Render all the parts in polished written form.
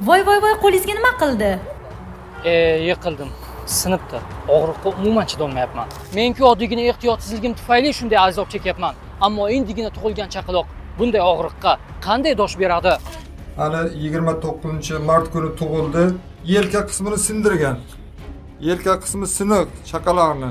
Voy, qo'lingizga nima qildi? Yiqildim. Sinibdi. Og'riqqa umuman chidolmayapman. Men-ku oddiygina ehtiyotsizligim tufayli shunday azob chekyapman. Ammo endigina tug'ilgan chaqaloq bunday og'riqqa qanday dosh beradi? Hali 29-mart kuni tug'ildi. Yelka qismini sindirgan. Yelka qismi siniq chaqaloqni.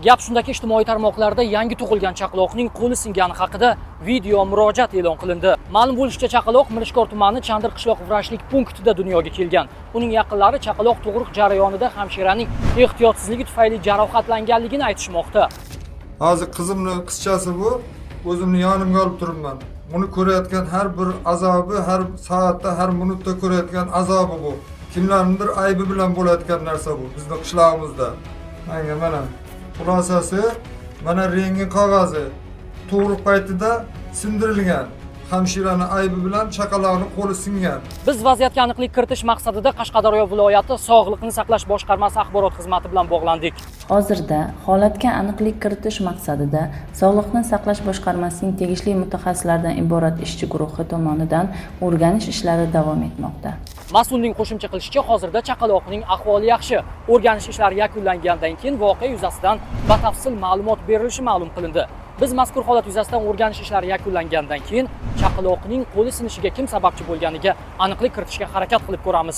Gap shundaki, ijtimoiy tarmoqlarda yangi tug'ilgan chaqaloqning qo'li singani haqida video murojaat e'lon qilindi. Ma'lum bo'lishicha, chaqaloq Mirishkor tumani Chandir qishloq vrachlik punktida dunyoga kelgan. Uning yaqinlari chaqaloq tug'ruq jarayonida hamshiraning ehtiyotsizligi tufayli jarohatlanganligini aytishmoqda. Hozir qizimni qizchasi bu, o'zimni yonimga olib turibman. Buni ko'rayotgan har bir azobi, har soatda, har minutda ko'rayotgan azobi bu. Kimlarnidir aybi bilan bo'layotgan narsa bu bizning qishlog'imizda. Mana xulosasi, mana rentgen qog'ozi tug'ruq paytida sindirilgan. Hamshirani aybi bilan chaqaloqning qo'li singan. Biz vaziyatga aniqlik kiritish maqsadida Qashqadaryo viloyati Sog'liqni saqlash boshqarmasi axborot xizmati bilan bog'landik. Hozirda holatga aniqlik kiritish maqsadida Sog'liqni saqlash boshqarmasining tegishli mutaxassislaridan iborat ishchi guruhi tomonidan o'rganish ishlari davom etmoqda. Mas'ulning qo'shimcha qilishicha, hozirda chaqaloqning ahvoli yaxshi. O'rganish ishlari yakunlangandan keyin voqea yuzasidan batafsil ma'lumot berilishi ma'lum qilindi. Biz mazkur holat yuzasidan o'rganish ishlari yakunlangandan keyin chaqaloqning qo'li sinishiga kim sababchi bo'lganiga aniqlik kiritishga harakat qilib ko'ramiz.